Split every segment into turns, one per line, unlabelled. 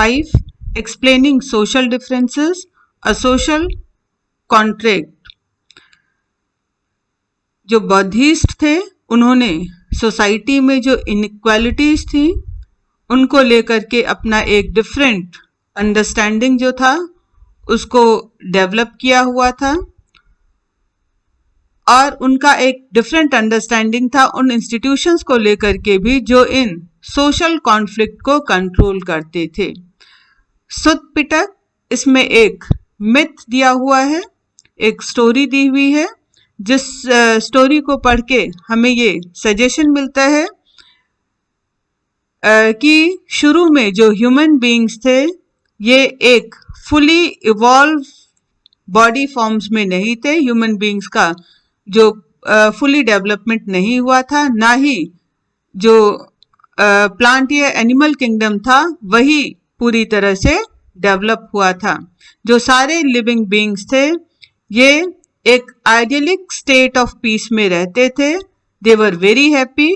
5. Explaining social differences, a social contract. जो Buddhist थे उन्होंने सोसाइटी में जो इनइक्वालिटीज थी उनको लेकर के अपना एक डिफरेंट अंडरस्टैंडिंग जो था उसको डेवलप किया हुआ था, और उनका एक डिफरेंट अंडरस्टैंडिंग था उन इंस्टीट्यूशंस को लेकर के भी जो इन सोशल कॉन्फ्लिक्ट को कंट्रोल करते थे। सुत्त पिटक इसमें एक मिथ दिया हुआ है, एक स्टोरी दी हुई है, जिस स्टोरी को पढ़ के हमें ये सजेशन मिलता है कि शुरू में जो ह्यूमन बीइंग्स थे ये एक फुली इवॉल्व बॉडी फॉर्म्स में नहीं थे। ह्यूमन बीइंग्स का जो फुली डेवलपमेंट नहीं हुआ था, ना ही जो प्लांट या एनिमल किंगडम था वही पूरी तरह से डेवलप हुआ था। जो सारे लिविंग बीइंग्स थे ये एक आइडियलिक स्टेट ऑफ पीस में रहते थे। दे वर वेरी हैप्पी,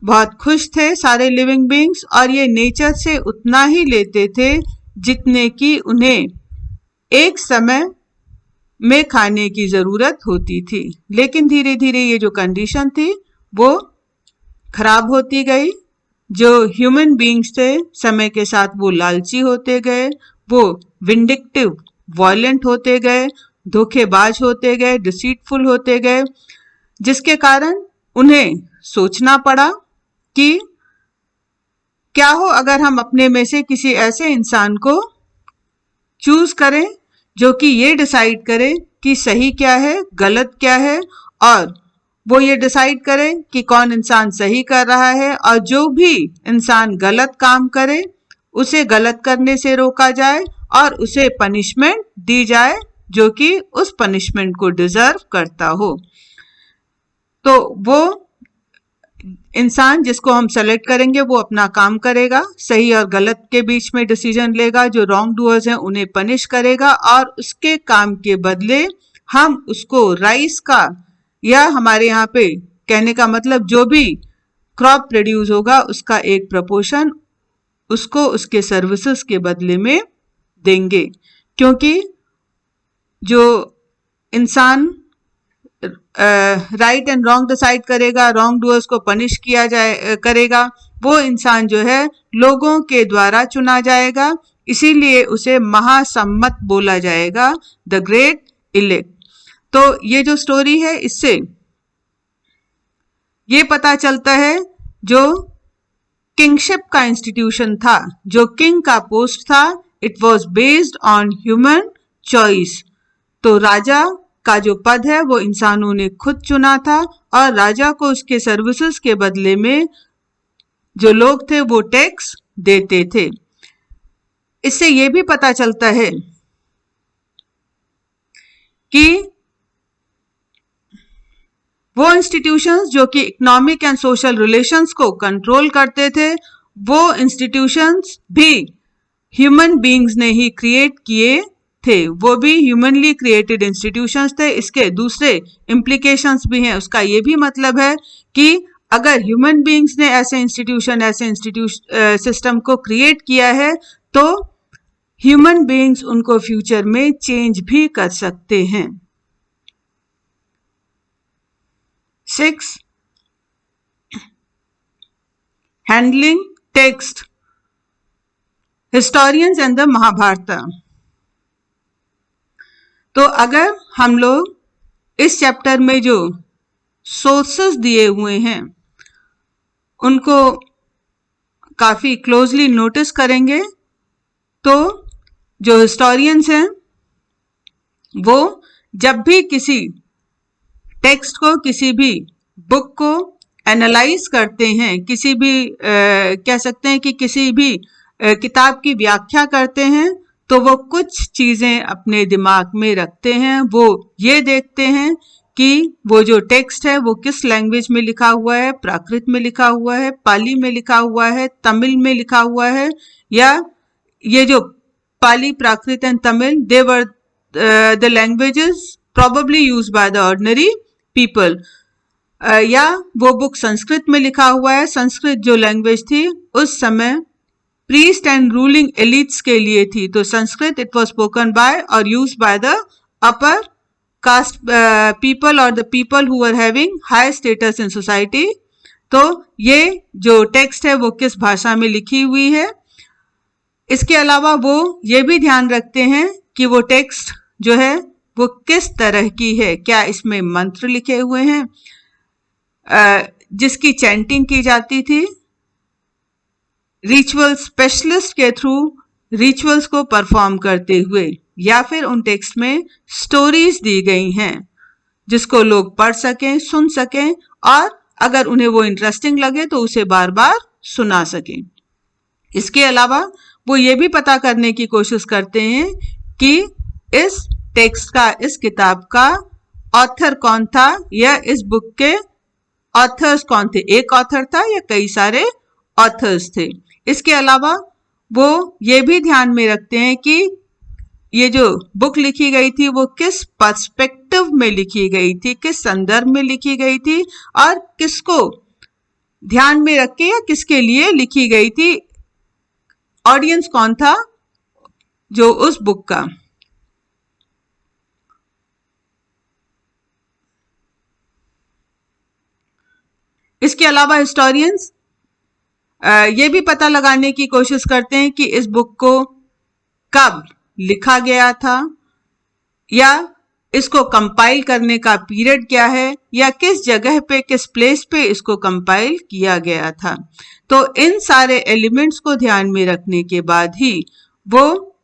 बहुत खुश थे सारे लिविंग बीइंग्स, और ये नेचर से उतना ही लेते थे जितने की उन्हें एक समय में खाने की जरूरत होती थी। लेकिन धीरे धीरे ये जो कंडीशन थी वो खराब होती गई। जो ह्यूमन बीइंग्स थे समय के साथ वो लालची होते गए, वो विंडिक्टिव वायलेंट होते गए, धोखेबाज होते गए, डिसीटफुल होते गए, जिसके कारण उन्हें सोचना पड़ा कि क्या हो अगर हम अपने में से किसी ऐसे इंसान को चूज करें जो कि ये डिसाइड करे कि सही क्या है, गलत क्या है, और वो ये डिसाइड करे कि कौन इंसान सही कर रहा है, और जो भी इंसान गलत काम करे उसे गलत करने से रोका जाए और उसे पनिशमेंट दी जाए जो कि उस पनिशमेंट को डिजर्व करता हो। तो वो इंसान जिसको हम सेलेक्ट करेंगे वो अपना काम करेगा, सही और गलत के बीच में डिसीजन लेगा, जो रॉन्ग डूअर्स हैं उन्हें पनिश करेगा, और उसके काम के बदले हम उसको राइस का, या हमारे यहाँ पे कहने का मतलब जो भी क्रॉप प्रोड्यूस होगा उसका एक प्रपोर्शन उसको उसके सर्विसेज के बदले में देंगे। क्योंकि जो इंसान राइट एंड रॉन्ग डिसाइड करेगा, रॉन्ग डूअर्स को पनिश किया करेगा, वो इंसान जो है लोगों के द्वारा चुना जाएगा, इसीलिए उसे महासम्मत बोला जाएगा, द ग्रेट इलेक्ट। तो ये जो स्टोरी है इससे ये पता चलता है जो किंगशिप का इंस्टीट्यूशन था, जो किंग का पोस्ट था, it was based on human choice. तो राजा का जो पद है वो इंसानों ने खुद चुना था, और राजा को उसके सर्विसेज के बदले में जो लोग थे वो टैक्स देते थे। इससे ये भी पता चलता है कि वो इंस्टीट्यूशंस जो कि इकोनॉमिक एंड सोशल रिलेशंस को कंट्रोल करते थे, वो इंस्टीट्यूशंस भी ह्यूमन बीइंग्स ने ही क्रिएट किए थे, वो भी ह्यूमनली क्रिएटेड इंस्टीट्यूशंस थे। इसके दूसरे इम्प्लीकेशंस भी हैं। उसका ये भी मतलब है कि अगर ह्यूमन बीइंग्स ने ऐसे सिस्टम को क्रिएट किया है तो ह्यूमन बीइंग्स उनको फ्यूचर में चेंज भी कर सकते हैं। 6. Handling text, historians and the Mahabharata. तो अगर हम लोग इस चैप्टर में जो सोर्सेस दिए हुए हैं उनको काफी क्लोजली नोटिस करेंगे तो जो हिस्टोरियंस हैं वो जब भी किसी टेक्स्ट को, किसी भी बुक को एनालाइज करते हैं, किसी भी कह सकते हैं कि किसी भी किताब की व्याख्या करते हैं, तो वो कुछ चीजें अपने दिमाग में रखते हैं। वो ये देखते हैं कि वो जो टेक्स्ट है वो किस लैंग्वेज में लिखा हुआ है, प्राकृत में लिखा हुआ है, पाली में लिखा हुआ है, तमिल में लिखा हुआ है, या ये जो Pali, Prakrit and Tamil, they were the languages probably used by the ordinary people, या वो बुक संस्कृत में लिखा हुआ है। संस्कृत जो लैंग्वेज थी उस समय प्रीस्ट एंड रूलिंग एलिट्स के लिए थी। तो Sanskrit it was spoken by और use by the upper caste people और the people who are having high status in society. तो ये जो टेक्स्ट है वो किस भाषा में लिखी हुई है। इसके अलावा वो ये भी ध्यान रखते हैं कि वो टेक्स्ट जो है वो किस तरह की है, क्या इसमें मंत्र लिखे हुए हैं जिसकी चैंटिंग की जाती थी, रिचुअल स्पेशलिस्ट के थ्रू रिचुअल्स को परफॉर्म करते हुए, या फिर उन टेक्स्ट में स्टोरीज दी गई हैं जिसको लोग पढ़ सकें, सुन सकें और अगर उन्हें वो इंटरेस्टिंग लगे तो उसे बार बार सुना सकें। इसके अलावा वो ये भी पता करने की कोशिश करते हैं कि इस टेक्स्ट का, इस किताब का ऑथर कौन था या इस बुक के ऑथर्स कौन थे, एक ऑथर था या कई सारे ऑथर्स थे। इसके अलावा वो ये भी ध्यान में रखते हैं कि ये जो बुक लिखी गई थी वो किस पर्सपेक्टिव में लिखी गई थी, किस संदर्भ में लिखी गई थी और किसको ध्यान में रख के या किसके लिए लिखी गई थी, ऑडियंस कौन था जो उस बुक का। इसके अलावा हिस्टोरियंस ये भी पता लगाने की कोशिश करते हैं कि इस बुक को कब लिखा गया था या इसको कंपाइल करने का पीरियड क्या है या किस जगह पे, किस प्लेस पे इसको कंपाइल किया गया था। तो इन सारे एलिमेंट्स को ध्यान में रखने के बाद ही वो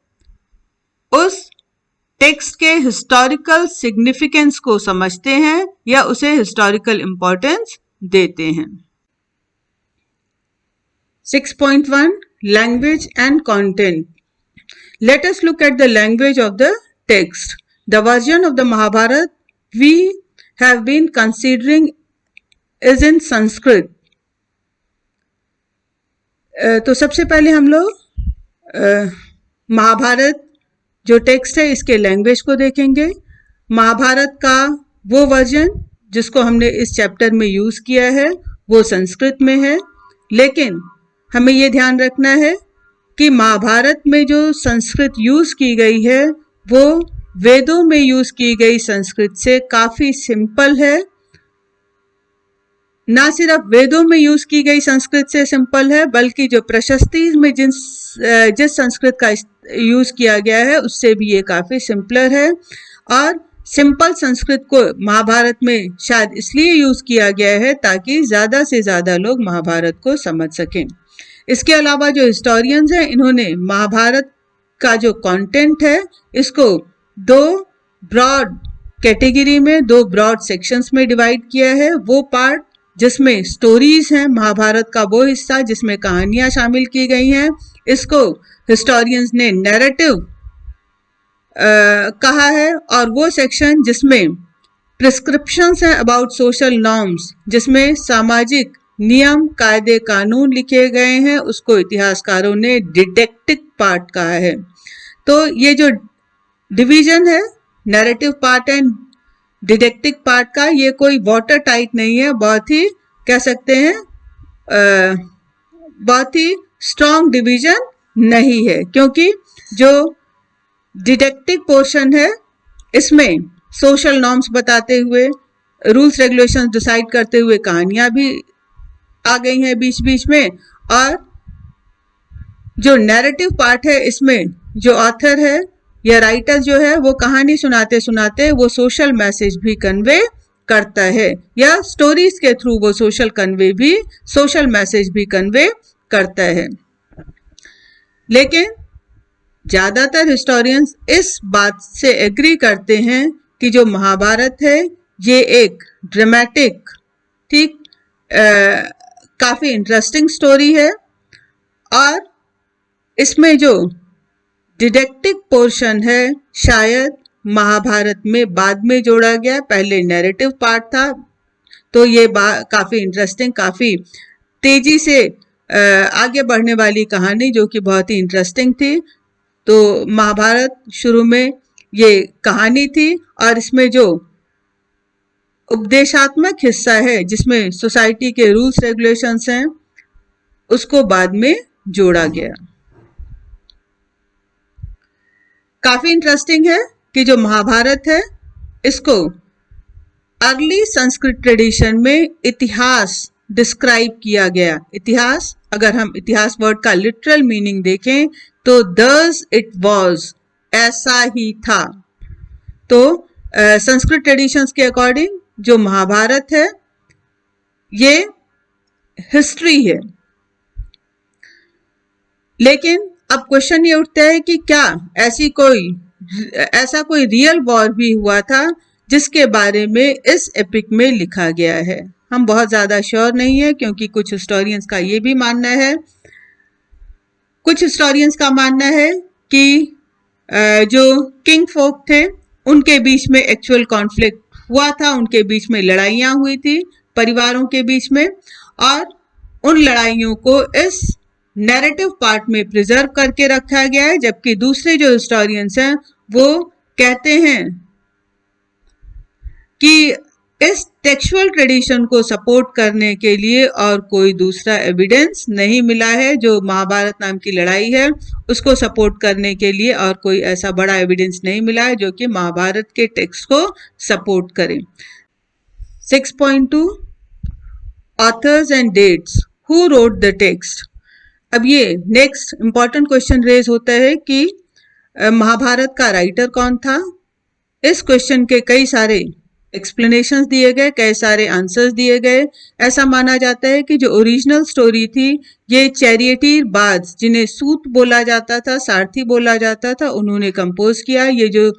उस टेक्स्ट के हिस्टोरिकल सिग्निफिकेंस को समझते हैं या उसे हिस्टोरिकल इंपॉर्टेंस देते हैं। 6.1 Language and Content. Let us look at the language of the text. The version of the Mahabharata we have been considering is in Sanskrit. तो सबसे पहले हम लोग महाभारत जो टेक्स्ट है इसके लैंग्वेज को देखेंगे। महाभारत का वो वर्जन जिसको हमने इस चैप्टर में यूज किया है वो संस्कृत में है, लेकिन हमें ये ध्यान रखना है कि महाभारत में जो संस्कृत यूज की गई है वो वेदों में यूज की गई संस्कृत से काफी सिंपल है। ना सिर्फ वेदों में यूज की गई संस्कृत से सिंपल है बल्कि जो प्रशस्ति में जिस संस्कृत का यूज किया गया है उससे भी ये काफी सिंपलर है। और सिंपल संस्कृत को महाभारत में शायद इसलिए यूज किया गया है ताकि ज्यादा से ज्यादा लोग महाभारत को समझ सकें। इसके अलावा जो हिस्टोरियंस हैं इन्होंने महाभारत का जो कंटेंट है इसको दो ब्रॉड कैटेगरी में, दो ब्रॉड सेक्शंस में डिवाइड किया है। वो पार्ट जिसमें स्टोरीज हैं, महाभारत का वो हिस्सा जिसमें कहानियां शामिल की गई हैं, इसको हिस्टोरियंस ने नैरेटिव कहा है। और वो सेक्शन जिसमें प्रिस्क्रिप्शंस हैं अबाउट सोशल नॉर्म्स, जिसमें सामाजिक नियम, कायदे, कानून लिखे गए हैं, उसको इतिहासकारों ने डिडेक्टिक पार्ट कहा है। तो ये जो डिवीजन है narrative part and didactic part का, ये कोई वाटर टाइट नहीं है, बहुत ही कह सकते हैं बहुत ही स्ट्रॉन्ग डिवीजन नहीं है, क्योंकि जो डिडेक्टिक पोर्शन है इसमें सोशल नॉर्म्स बताते हुए, रूल्स रेगुलेशंस डिसाइड करते हुए कहानियां भी आ गई हैं बीच बीच में। और जो नैरेटिव पार्ट है इसमें जो ऑथर है या राइटर जो है वो कहानी सुनाते सुनाते वो सोशल मैसेज भी कन्वे करता है, या स्टोरीज के थ्रू वो सोशल मैसेज भी कन्वे करता है। लेकिन ज्यादातर हिस्टोरियंस इस बात से एग्री करते हैं कि जो महाभारत है ये एक ड्रामेटिक, ठीक, काफी इंटरेस्टिंग स्टोरी है और इसमें जो डिडेक्टिक पोर्शन है शायद महाभारत में बाद में जोड़ा गया, पहले नैरेटिव पार्ट था। तो ये काफी इंटरेस्टिंग, काफी तेजी से आगे बढ़ने वाली कहानी जो कि बहुत ही इंटरेस्टिंग थी। तो महाभारत शुरू में ये कहानी थी और इसमें जो उपदेशात्मक हिस्सा है जिसमें सोसाइटी के रूल्स रेगुलेशंस हैं उसको बाद में जोड़ा गया। काफी इंटरेस्टिंग है कि जो महाभारत है इसको अर्ली संस्कृत ट्रेडिशन में इतिहास डिस्क्राइब किया गया। इतिहास, अगर हम इतिहास वर्ड का लिटरल मीनिंग देखें तो दस इट वाज, ऐसा ही था। तो संस्कृत ट्रेडिशंस के अकॉर्डिंग जो महाभारत है ये हिस्ट्री है। लेकिन अब क्वेश्चन ये उठता है कि क्या ऐसा कोई रियल वॉर भी हुआ था जिसके बारे में इस एपिक में लिखा गया है। हम बहुत ज्यादा श्योर नहीं है, क्योंकि कुछ हिस्टोरियंस का ये भी मानना है, कि जो किंग फोक थे उनके बीच में एक्चुअल कॉन्फ्लिक्ट हुआ था, उनके बीच में लड़ाइयां हुई थी परिवारों के बीच में, और उन लड़ाइयों को इस नैरेटिव पार्ट में प्रिजर्व करके रखा गया है। जबकि दूसरे जो हिस्टोरियंस हैं वो कहते हैं कि इस टेक्सचुअल ट्रेडिशन को सपोर्ट करने के लिए और कोई दूसरा एविडेंस नहीं मिला है। जो महाभारत नाम की लड़ाई है उसको सपोर्ट करने के लिए और कोई ऐसा बड़ा एविडेंस नहीं मिला है जो कि महाभारत के टेक्स्ट को सपोर्ट करे। 6.2 authors and dates, who wrote the text. अब ये नेक्स्ट इंपॉर्टेंट क्वेश्चन रेज होता है कि महाभारत का राइटर कौन था। इस क्वेश्चन के कई सारे एक्सप्लेनेशंस दिए गए, कई सारे आंसर्स दिए गए। ऐसा माना जाता है कि जो ओरिजिनल स्टोरी थी ये चैरियटीर बाज, जिन्हें सूत बोला जाता था, सारथी बोला जाता था, उन्होंने कंपोज किया। ये जो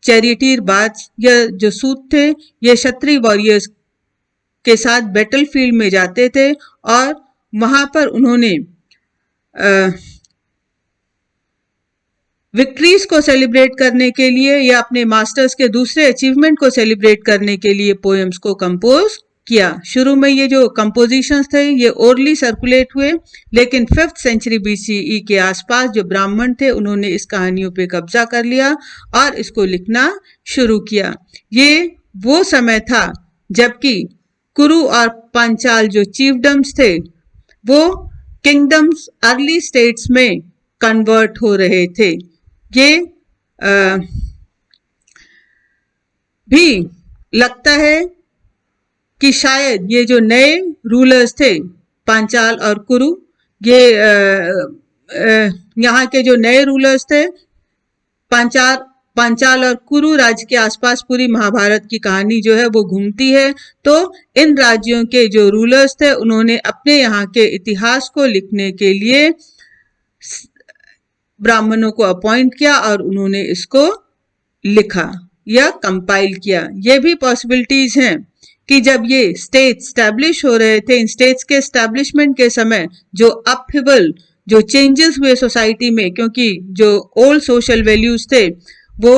चैरियटीर बाज या जो सूत थे ये क्षत्रिय वॉरियर्स के साथ बैटलफील्ड में जाते थे और वहां पर उन्होंने विक्ट्रीज को सेलिब्रेट करने के लिए या अपने मास्टर्स के दूसरे अचीवमेंट को सेलिब्रेट करने के लिए पोएम्स को कंपोज किया। शुरू में ये जो कंपोजिशंस थे ये ओरली सर्कुलेट हुए, लेकिन 5th सेंचुरी BCE के आसपास जो ब्राह्मण थे उन्होंने इस कहानियों पे कब्जा कर लिया और इसको लिखना शुरू किया। ये वो समय था जबकि कुरु और पांचाल जो चीफडम्स थे वो किंगडम्स अर्ली स्टेट्स में कन्वर्ट हो रहे थे। ये भी लगता है कि शायद ये जो नए रूलर्स थे पांचाल और कुरु, ये यहाँ के जो नए रूलर्स थे पांचाल और कुरु राज्य के आसपास पूरी महाभारत की कहानी जो है वो घूमती है। तो इन राज्यों के जो रूलर्स थे उन्होंने अपने यहाँ के इतिहास को लिखने के लिए ब्राह्मणों को अपॉइंट किया और उन्होंने इसको लिखा या कंपाइल किया। ये भी पॉसिबिलिटीज हैं कि जब ये स्टेट्स स्टैब्लिश हो रहे थे, इन स्टेट्स के स्टैब्लिशमेंट के समय जो अपहिवल, जो चेंजेस हुए सोसाइटी में, क्योंकि जो ओल्ड सोशल वैल्यूज थे वो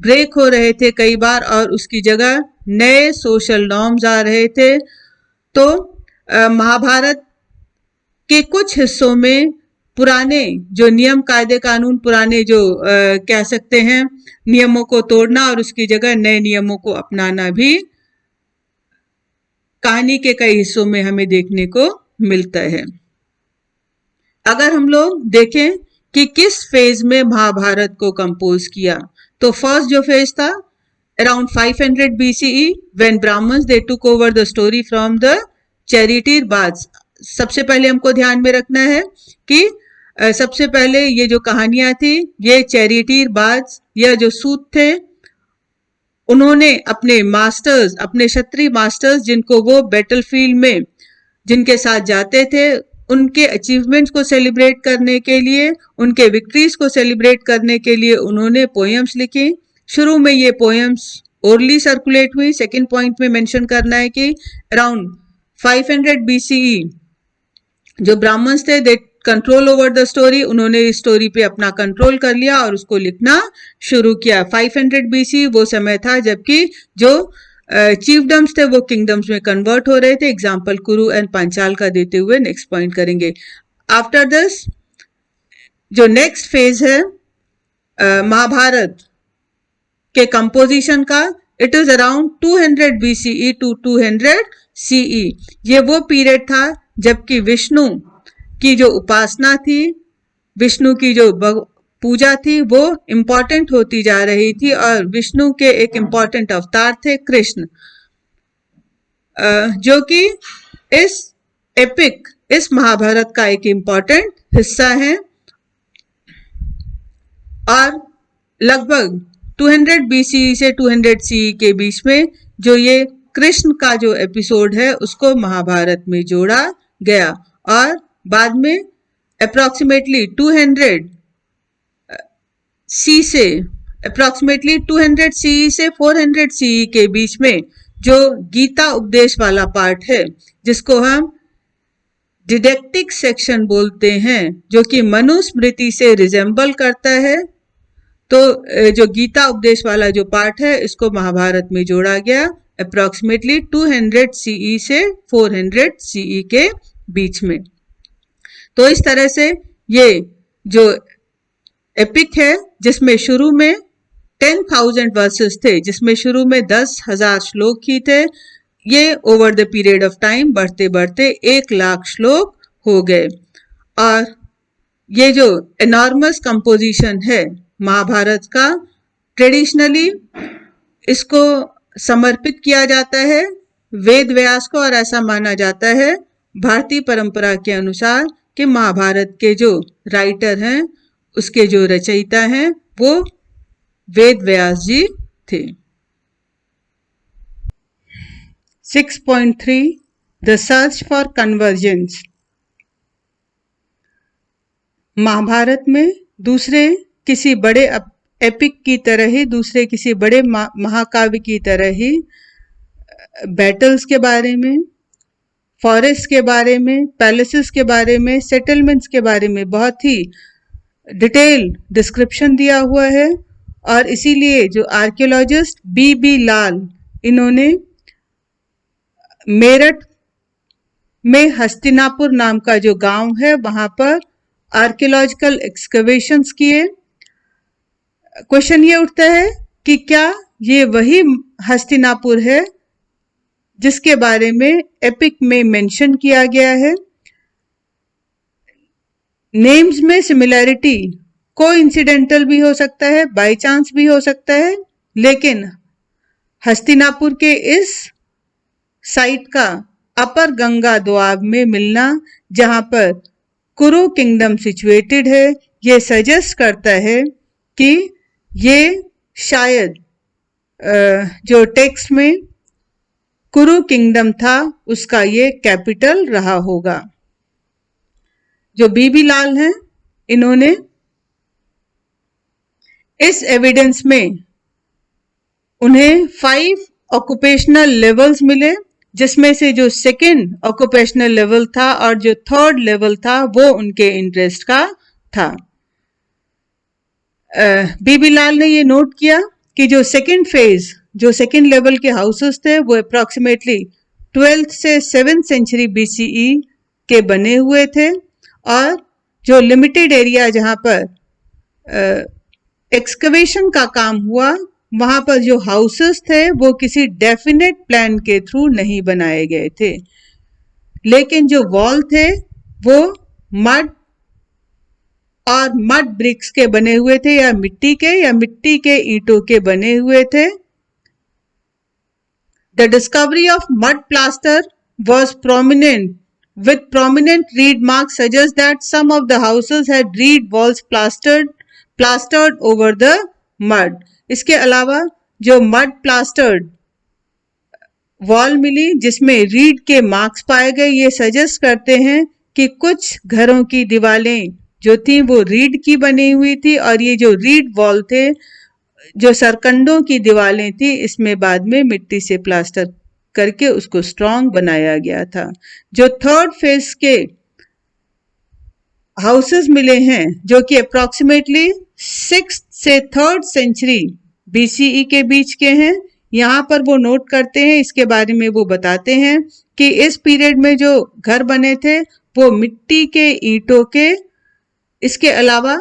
ब्रेक हो रहे थे कई बार और उसकी जगह नए सोशल नॉर्म्स आ रहे थे। तो महाभारत के कुछ हिस्सों में पुराने जो नियम कायदे कानून, पुराने जो कह सकते हैं नियमों को तोड़ना और उसकी जगह नए नियमों को अपनाना भी कहानी के कई हिस्सों में हमें देखने को मिलता है। अगर हम लोग देखें कि किस फेज में महाभारत को कंपोज किया, तो फर्स्ट जो फेज था around 500 BCE when Brahmins they took over the story from the charioteer bards. सबसे पहले हमको ध्यान में रखना है कि सबसे पहले ये जो कहानियां थी ये चैरियटीर बाज या जो सूत थे उन्होंने अपने मास्टर्स, अपने क्षत्रिय मास्टर्स जिनको वो बैटलफील्ड में जिनके साथ जाते थे, उनके अचीवमेंट्स को सेलिब्रेट करने के लिए, उनके विक्ट्रीज को सेलिब्रेट करने के लिए उन्होंने पोएम्स लिखी। शुरू में ये पोएम्स ओरली सर्कुलेट हुई। सेकंड पॉइंट में मेंशन करना है कि अराउंड 500 BCE जो ब्राह्मण्स थे they control over the story, उन्होंने इस स्टोरी पे अपना कंट्रोल कर लिया और उसको लिखना शुरू किया। 500 BC वो समय था जबकि जो चीफडम्स थे वो किंगडम्स में कन्वर्ट हो रहे थे। एग्जाम्पल कुरु एंड पांचाल का देते हुए नेक्स्ट पॉइंट करेंगे। आफ्टर दिस जो नेक्स्ट फेज है महाभारत के कंपोजिशन का, it is around 200 BCE to 200 CE। ये वो पीरियड था जबकि विष्णु की जो उपासना थी, विष्णु की जो पूजा थी वो इम्पोर्टेंट होती जा रही थी और विष्णु के एक इम्पोर्टेंट अवतार थे कृष्ण, जो कि इस महाभारत का एक इम्पोर्टेंट हिस्सा है। और लगभग 200 BCE से 200 CE के बीच में जो ये कृष्ण का जो एपिसोड है उसको महाभारत में जोड़ा गया और बाद में अप्रोक्सीमेटली 200 CE से 400 CE के बीच में जो गीता उपदेश वाला पार्ट है जिसको हम डिडेक्टिक सेक्शन बोलते हैं, जो कि मनुस्मृति से रिजेंबल करता है, तो जो गीता उपदेश वाला जो पार्ट है इसको महाभारत में जोड़ा गया अप्रोक्सीमेटली 200 CE से 400 CE के बीच में। तो इस तरह से ये जो एपिक है जिसमें शुरू में 10,000 वर्सेस थे, जिसमें शुरू में 10,000 श्लोक ही थे, ये over the period of time बढ़ते बढ़ते 1,00,000 श्लोक हो गए। और ये जो एनॉर्मस कंपोजिशन है महाभारत का, ट्रेडिशनली इसको समर्पित किया जाता है वेद व्यास को, और ऐसा माना जाता है भारतीय परंपरा के अनुसार कि महाभारत के जो राइटर हैं, उसके जो रचयिता हैं वो वेद व्यास जी थे। 6.3 the search for convergence. Mahabharata में दूसरे किसी बड़े एपिक की तरह ही, दूसरे किसी बड़े महाकाव्य की तरह ही बैटल्स के बारे में, फॉरेस्ट के बारे में, पैलेसेस के बारे में, सेटलमेंट्स के बारे में बहुत ही डिटेल डिस्क्रिप्शन दिया हुआ है। और इसीलिए जो आर्कियोलॉजिस्ट बी लाल, इन्होंने मेरठ में हस्तिनापुर नाम का जो गांव है वहां पर आर्कियोलॉजिकल एक्सकवेशंस किए। क्वेश्चन ये उठता है कि क्या ये वही हस्तिनापुर है जिसके बारे में एपिक में मेंशन किया गया है? नेम्स में सिमिलैरिटी कोइंसिडेंटल भी हो सकता है, बाय चांस भी हो सकता है, लेकिन हस्तिनापुर के इस साइट का अपर गंगा दोआब में मिलना, जहां पर कुरु किंगडम सिचुएटेड है, ये सजेस्ट करता है कि ये शायद जो टेक्स्ट में कुरु किंगडम था उसका ये कैपिटल रहा होगा। जो बी लाल हैं, इन्होंने इस एविडेंस में उन्हें 5 ऑक्यूपेशनल लेवल्स मिले, जिसमें से जो सेकंड ऑक्यूपेशनल लेवल था और जो थर्ड लेवल था वो उनके इंटरेस्ट का था। बी लाल ने ये नोट किया कि जो सेकंड फेज, जो सेकंड लेवल के हाउसेस थे वो अप्रोक्सीमेटली 12th से 7th सेंचुरी BCE के बने हुए थे, और जो लिमिटेड एरिया जहां पर एक्सकवेशन का काम हुआ वहां पर जो हाउसेस थे वो किसी डेफिनेट प्लान के थ्रू नहीं बनाए गए थे, लेकिन जो वॉल थे वो मड और मड ब्रिक्स के बने हुए थे, या मिट्टी के ईंटों के बने हुए थे। The discovery of mud plaster was prominent, with prominent reed marks suggests that some of the houses had reed walls plastered over the mud. इसके अलावा जो मड प्लास्टर्ड वॉल मिली जिसमें रीड के मार्क्स पाए गए, ये सजेस्ट करते हैं कि कुछ घरों की दीवारें जो थी वो रीड की बनी हुई थी, और ये जो रीड वॉल थे, जो सरकंडों की दीवारें थी, इसमें बाद में मिट्टी से प्लास्टर करके उसको स्ट्रॉन्ग बनाया गया था। जो थर्ड फेज के हाउसेस मिले हैं जो कि अप्रोक्सीमेटली 6th से 3rd सेंचुरी BCE के बीच के हैं, यहाँ पर वो नोट करते हैं, इसके बारे में वो बताते हैं कि इस पीरियड में जो घर बने थे वो मिट्टी के ईंटों के, इसके अलावा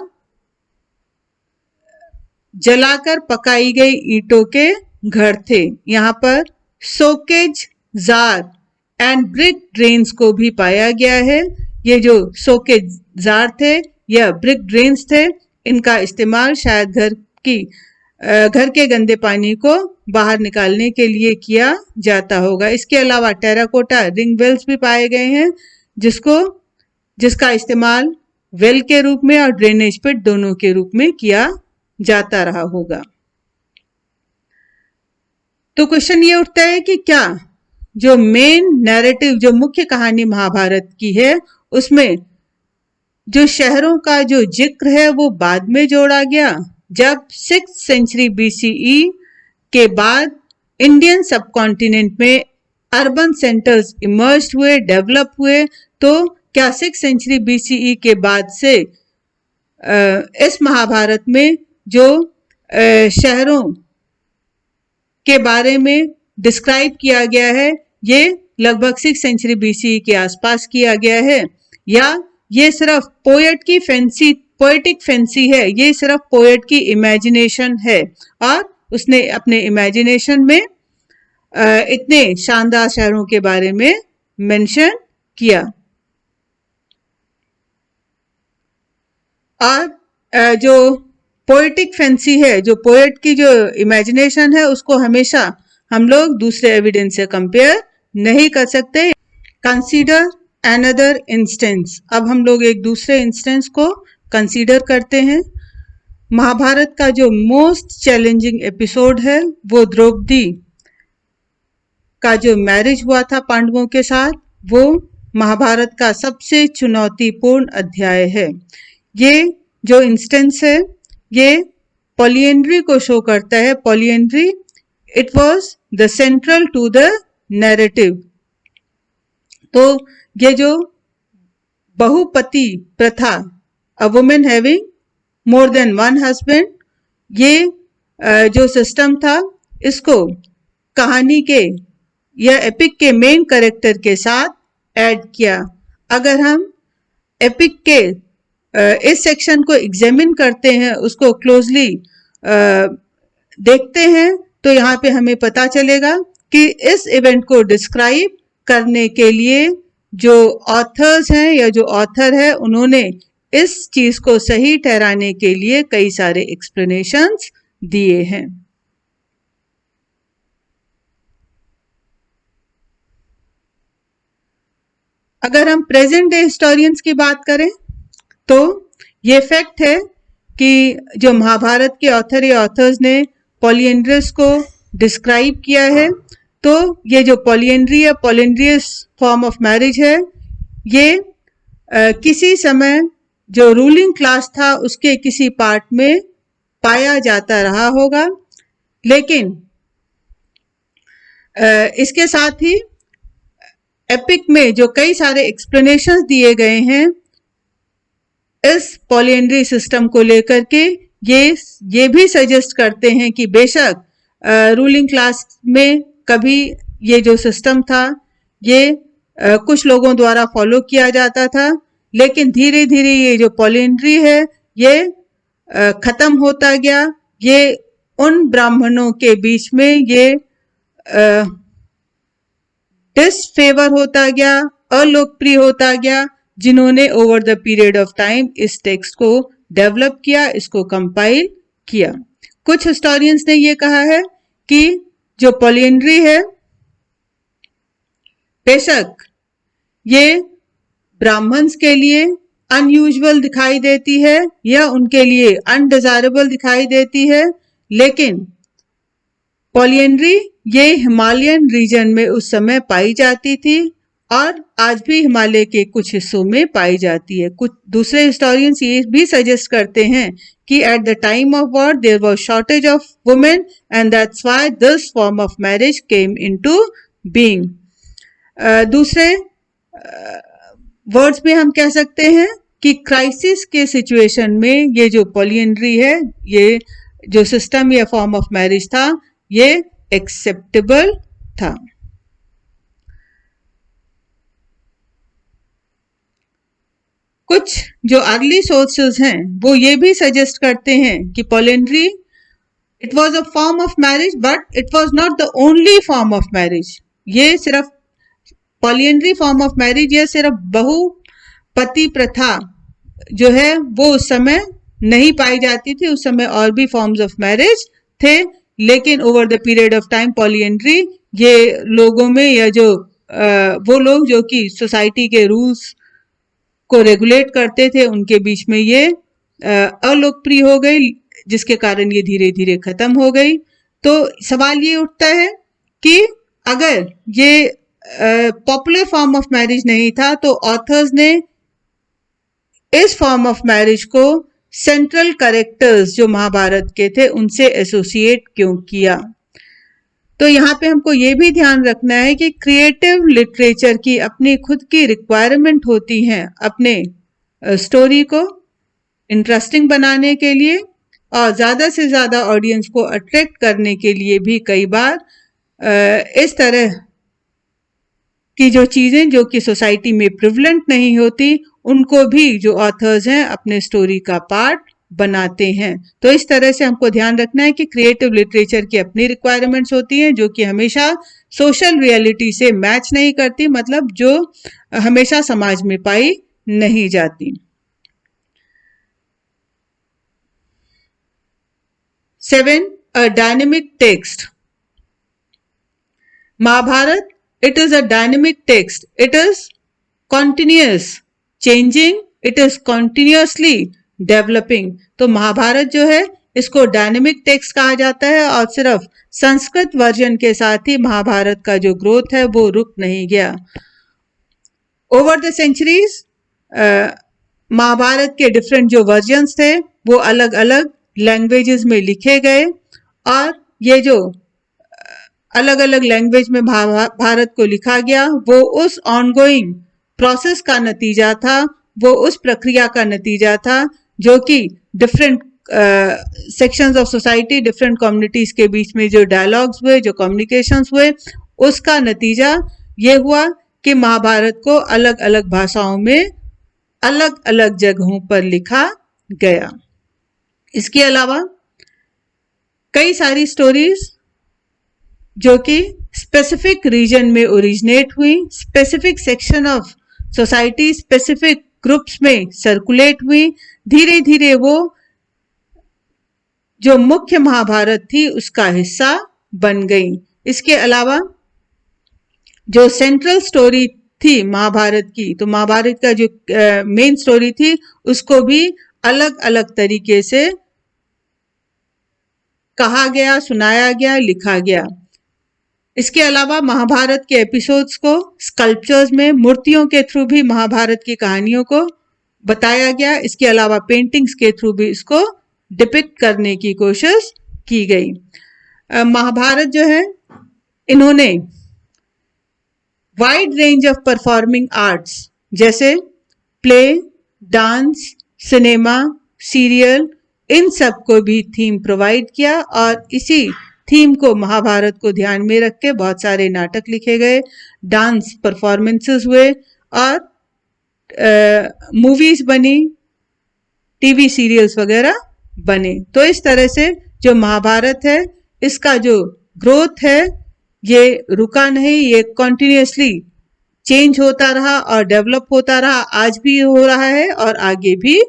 जलाकर पकाई गई ईंटों के घर थे। यहाँ पर सोकेज जार एंड ब्रिक ड्रेन्स को भी पाया गया है। ये जो सोकेज जार थे या ब्रिक ड्रेन्स थे, इनका इस्तेमाल शायद घर के गंदे पानी को बाहर निकालने के लिए किया जाता होगा। इसके अलावा टेराकोटा रिंग वेल्स भी पाए गए हैं जिसका इस्तेमाल वेल के रूप में और ड्रेनेज पिट दोनों के रूप में किया जाता रहा होगा। तो क्वेश्चन ये उठता है कि क्या जो मेन नैरेटिव, जो मुख्य कहानी महाभारत की है, उसमें जो शहरों का जो जिक्र है वो बाद में जोड़ा गया, जब 6th सेंचुरी BCE के बाद इंडियन सबकॉन्टिनेंट में अर्बन सेंटर्स इमर्ज हुए, डेवलप हुए, तो क्या 6th सेंचुरी BCE के बाद से इस महाभारत में जो शहरों के बारे में डिस्क्राइब किया गया है ये लगभग 6th सेंचुरी BCE के आसपास किया गया है, या ये सिर्फ पोएटिक फैंसी है, ये सिर्फ पोएट की इमेजिनेशन है और उसने अपने इमेजिनेशन में इतने शानदार शहरों के बारे में मेंशन किया। और जो पोएटिक फैंसी है, जो पोएट की जो इमेजिनेशन है, उसको हमेशा हम लोग दूसरे एविडेंस से कंपेयर नहीं कर सकते। Consider another instance. अब हम लोग एक दूसरे इंस्टेंस को कंसीडर करते हैं। महाभारत का जो मोस्ट चैलेंजिंग एपिसोड है वो द्रौपदी का जो मैरिज हुआ था पांडवों के साथ, वो महाभारत का सबसे चुनौतीपूर्ण अध्याय है। ये जो इंस्टेंस है ये पॉलिएंड्री को शो करता है। Polyandry, it was the central to the narrative. तो ये जो बहुपति प्रथा, a women having more than one husband, ये जो सिस्टम था, इसको कहानी के या एपिक के मेन कैरेक्टर के साथ ऐड किया। अगर हम एपिक के इस सेक्शन को एग्जामिन करते हैं, उसको क्लोजली देखते हैं, तो यहाँ पे हमें पता चलेगा कि इस इवेंट को डिस्क्राइब करने के लिए जो ऑथर्स हैं या जो ऑथर है, उन्होंने इस चीज को सही ठहराने के लिए कई सारे एक्सप्लेनेशंस दिए हैं। अगर हम प्रेजेंट डे हिस्टोरियंस की बात करें तो ये फैक्ट है कि जो महाभारत के ऑथर या ऑथर्स ने पॉलिएंड्रस को डिस्क्राइब किया है, तो ये जो पॉलिएंड्री या पॉलिएंड्रियस फॉर्म ऑफ मैरिज है, ये किसी समय जो रूलिंग क्लास था उसके किसी पार्ट में पाया जाता रहा होगा। लेकिन इसके साथ ही एपिक में जो कई सारे एक्सप्लेनेशंस दिए गए हैं इस पॉलिएंड्री सिस्टम को लेकर के, ये भी सजेस्ट करते हैं कि बेशक रूलिंग क्लास में कभी ये जो सिस्टम था ये कुछ लोगों द्वारा फॉलो किया जाता था, लेकिन धीरे धीरे ये जो पॉलिएंड्री है ये खत्म होता गया। ये उन ब्राह्मणों के बीच में ये डिसफेवर होता गया, अलोकप्रिय होता गया, जिन्होंने over the period of time इस टेक्स्ट को डेवलप किया, इसको कंपाइल किया। कुछ हिस्टोरियंस ने ये कहा है कि जो पॉलिएंड्री है, बेशक ये ब्राह्मण्स के लिए अनयूजुअल दिखाई देती है या उनके लिए अनडिजायरेबल दिखाई देती है, लेकिन पॉलिएंड्री ये हिमालयन रीजन में उस समय पाई जाती थी और आज भी हिमालय के कुछ हिस्सों में पाई जाती है। कुछ दूसरे हिस्टोरियंस ये भी सजेस्ट करते हैं कि at the time of war there was shortage of women and that's why this form of marriage came into being. दूसरे वर्ड्स में हम कह सकते हैं कि क्राइसिस के सिचुएशन में ये जो पॉलिएंड्री है, ये जो सिस्टम या फॉर्म ऑफ मैरिज था, ये एक्सेप्टेबल था। कुछ जो अर्ली सोर्सेज हैं वो ये भी सजेस्ट करते हैं कि polyandry it was a form of marriage but it was not the only form of marriage. ये सिर्फ पॉलिएंड्री फॉर्म ऑफ मैरिज, ये सिर्फ बहुपति प्रथा जो है वो उस समय नहीं पाई जाती थी, उस समय और भी फॉर्म्स ऑफ मैरिज थे, लेकिन over the period of time polyandry ये लोगों में, या जो वो लोग जो कि सोसाइटी के रूल्स को रेगुलेट करते थे उनके बीच में ये अलोकप्रिय हो गई, जिसके कारण ये धीरे धीरे खत्म हो गई। तो सवाल ये उठता है कि अगर ये पॉपुलर फॉर्म ऑफ मैरिज नहीं था तो ऑथर्स ने इस फॉर्म ऑफ मैरिज को सेंट्रल कैरेक्टर्स जो महाभारत के थे उनसे एसोसिएट क्यों किया। तो यहाँ पे हमको ये भी ध्यान रखना है कि क्रिएटिव लिटरेचर की अपनी खुद की रिक्वायरमेंट होती हैं अपने स्टोरी को इंटरेस्टिंग बनाने के लिए, और ज़्यादा से ज़्यादा ऑडियंस को अट्रैक्ट करने के लिए भी कई बार इस तरह की जो चीज़ें जो कि सोसाइटी में प्रिवलेंट नहीं होती उनको भी जो ऑथर्स हैं अपने स्टोरी का पार्ट बनाते हैं। तो इस तरह से हमको ध्यान रखना है कि क्रिएटिव लिटरेचर की अपनी रिक्वायरमेंट्स होती हैं जो कि हमेशा सोशल रियलिटी से मैच नहीं करती, मतलब जो हमेशा समाज में पाई नहीं जाती। 7. A dynamic text. Mahabharat, it is a dynamic text. It is continuous, changing, it is continuously developing. तो महाभारत जो है इसको डायनेमिक टेक्स्ट कहा जाता है, और सिर्फ संस्कृत वर्जन के साथ ही महाभारत का जो ग्रोथ है वो रुक नहीं गया। ओवर द सेंचुरीज महाभारत के डिफरेंट जो वर्जन्स थे वो अलग अलग लैंग्वेजेस में लिखे गए, और ये जो अलग अलग लैंग्वेज में भारत को लिखा गया वो उस ऑनगोइंग प्रोसेस का नतीजा था, वो उस प्रक्रिया का नतीजा था जो कि different sections of society, different communities के बीच में जो डायलॉग्स हुए, जो कम्युनिकेशंस हुए, उसका नतीजा ये हुआ कि महाभारत को अलग अलग भाषाओं में अलग अलग जगहों पर लिखा गया। इसके अलावा कई सारी स्टोरीज जो कि स्पेसिफिक रीजन में ओरिजिनेट हुई, specific section of society, specific groups में सर्कुलेट हुई, धीरे धीरे वो जो मुख्य महाभारत थी उसका हिस्सा बन गई। इसके अलावा जो सेंट्रल स्टोरी थी महाभारत की, तो महाभारत का जो मेन स्टोरी थी उसको भी अलग अलग तरीके से कहा गया, सुनाया गया, लिखा गया। इसके अलावा महाभारत के एपिसोड्स को स्कल्पचर्स में मूर्तियों के थ्रू भी महाभारत की कहानियों को बताया गया। इसके अलावा पेंटिंग्स के थ्रू भी इसको डिपिक्ट करने की कोशिश की गई। महाभारत जो है इन्होंने wide range of performing arts जैसे प्ले, डांस, सिनेमा, सीरियल, इन सब को भी थीम प्रोवाइड किया, और इसी थीम को महाभारत को ध्यान में रख के बहुत सारे नाटक लिखे गए, डांस परफॉर्मेंसेस हुए, और मूवीज बनी, टीवी सीरियल्स वगैरह बने। तो इस तरह से जो महाभारत है इसका जो ग्रोथ है ये रुका नहीं, ये कॉन्टिन्यूसली चेंज होता रहा और डेवलप होता रहा, आज भी हो रहा है और आगे भी